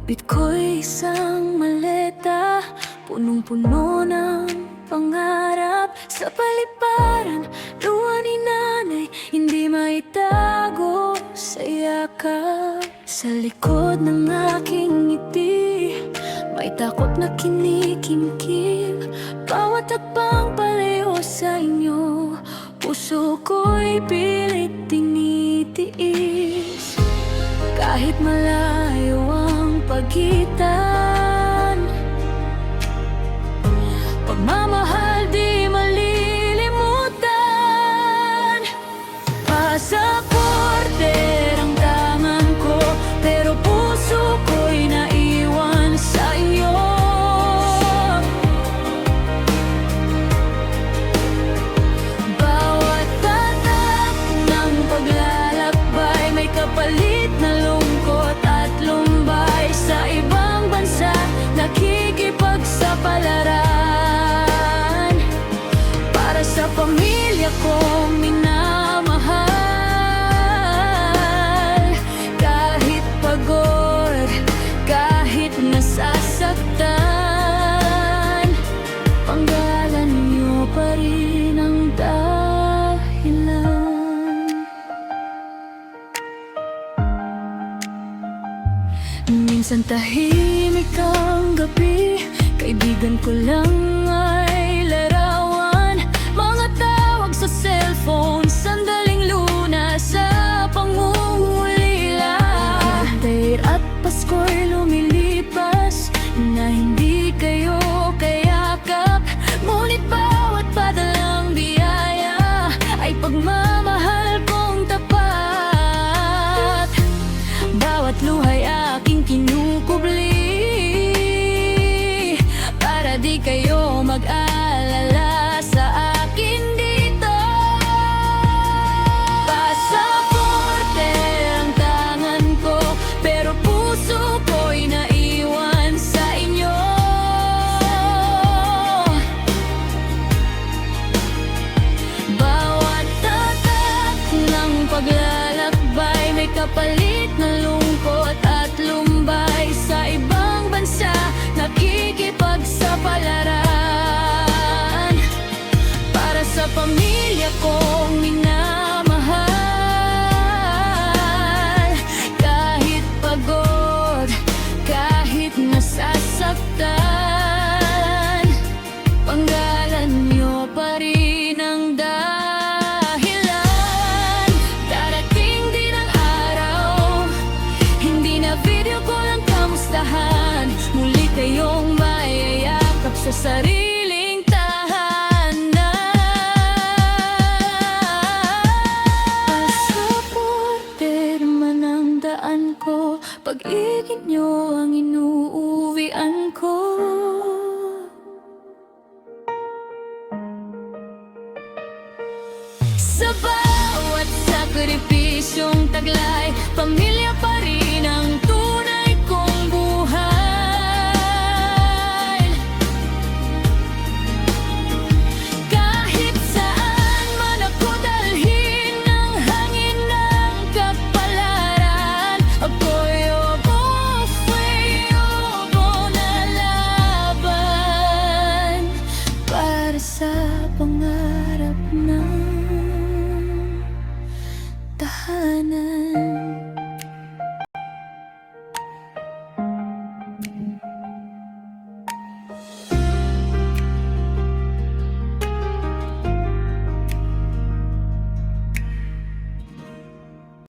Bitbit ko'y isang maleta, punong-puno ng pangarap. Sa paliparan, luha ni nanay, hindi maitago sa yakap. Sa likod ng aking ngiti, may takot na kinikimkim. Bawat takbang palayo sa inyo, puso ko'y pilit tinitiis. Kahit malayo ang pagitan, pagmamahal di malilimutan. Pasaporte ang tangan ko, pero puso ko'y naiwan sa iyo. Bawat tatak ng paglalakbay may kapalit na lungkot at lumbay. Sa ibang bansa nakikipagsapalaran, para sa pamilya kong minamahal. Kahit pagod, kahit nasasaktan, panggalan niyo pa rin ang dahilan. Minsan tahimik ang gabi, kaibigan ko lang ay larawan. Mga tawag sa cellphone, sandaling lunas sa pangungulila. Birthday at Pasko'y lumilipas na hindi kayo kayakap. Ngunit bawat padalang biyaya ay pagmamahal kong tapat. Bawat luha'y aking kinukubli, para di kayo mag-alala sa akin dito. Pasaporte ang tangan ko, pero puso ko'y naiwan sa inyo. Bawat tatak ng paglalakbay may kapalit na lungkot at lumbay. Sa ibang bansa nakikipagsapalaran, para sa pamilya kong minamahal. Kahit pagod, kahit nasasaktan, panggalan niyo pa rin ang dahilan. Darating din ang araw, hindi na video call ang kamustahan. Muli kayong mayayakap sa sariling tahanan. Pasaporte naman ang daan ko, pag-ibig niyo ang inuuwian ko. Sa bawat sakripisyong taglay,